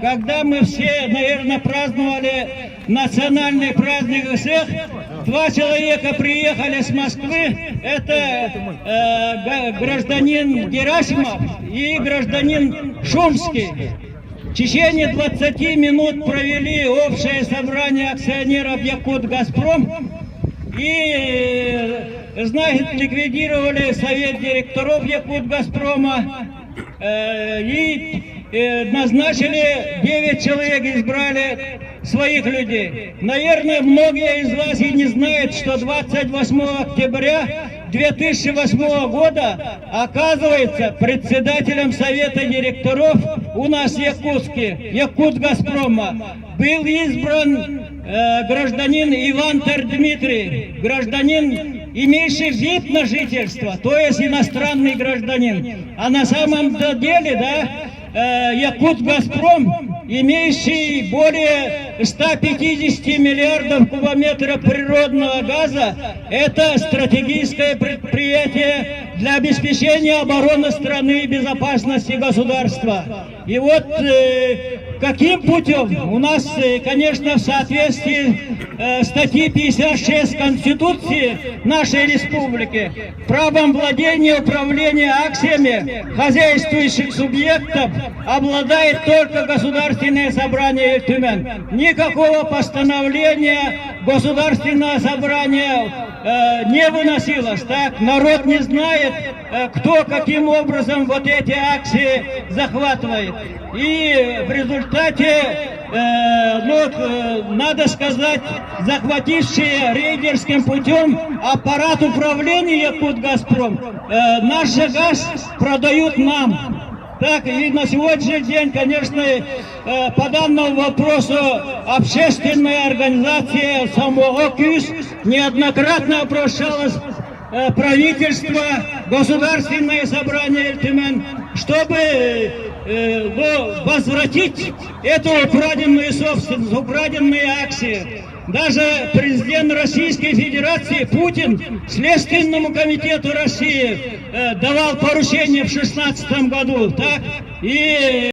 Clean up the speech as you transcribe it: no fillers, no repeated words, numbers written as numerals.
Когда мы все, наверное, праздновали национальный праздник всех, два человека приехали с Москвы. Это гражданин Герасимов и гражданин Шумский. В течение 20 минут провели общее собрание акционеров «Якутгазпром» и, значит, ликвидировали совет директоров «Якутгазпрома» и назначили 9 человек, избрали своих людей. Наверное, многие из вас и не знают, что 28 октября 2008 года, оказывается, председателем совета директоров у нас Якутгазпрома был избран гражданин Ивантер Дмитрий, гражданин, имеющий вид на жительство, то есть иностранный гражданин. А на самом деле, Якутгазпром, имеющий более 150 миллиардов кубометров природного газа, это стратегическое предприятие для обеспечения обороны страны и безопасности государства. И вот каким путем? У нас, конечно, в соответствии статьи 56 Конституции нашей республики правом владения и управления акциями хозяйствующих субъектов обладает только Государственное собрание Тюмень. Никакого постановления Государственного собрания не выносилось. Так, народ не знает, кто каким образом вот эти акции захватывает. И в результате, надо сказать, захватившие рейдерским путем аппарат управления Якутгазпром, наш же газ продают нам. Так, и на сегодняшний день, конечно, по данному вопросу общественная организация «Самоокюс» неоднократно обращалась правительство, Государственное собрание Тюмень, чтобы возвратить эту украденную собственность, украденные акции. Даже президент Российской Федерации Путин Следственному комитету России давал поручение в 2016 году. Так? И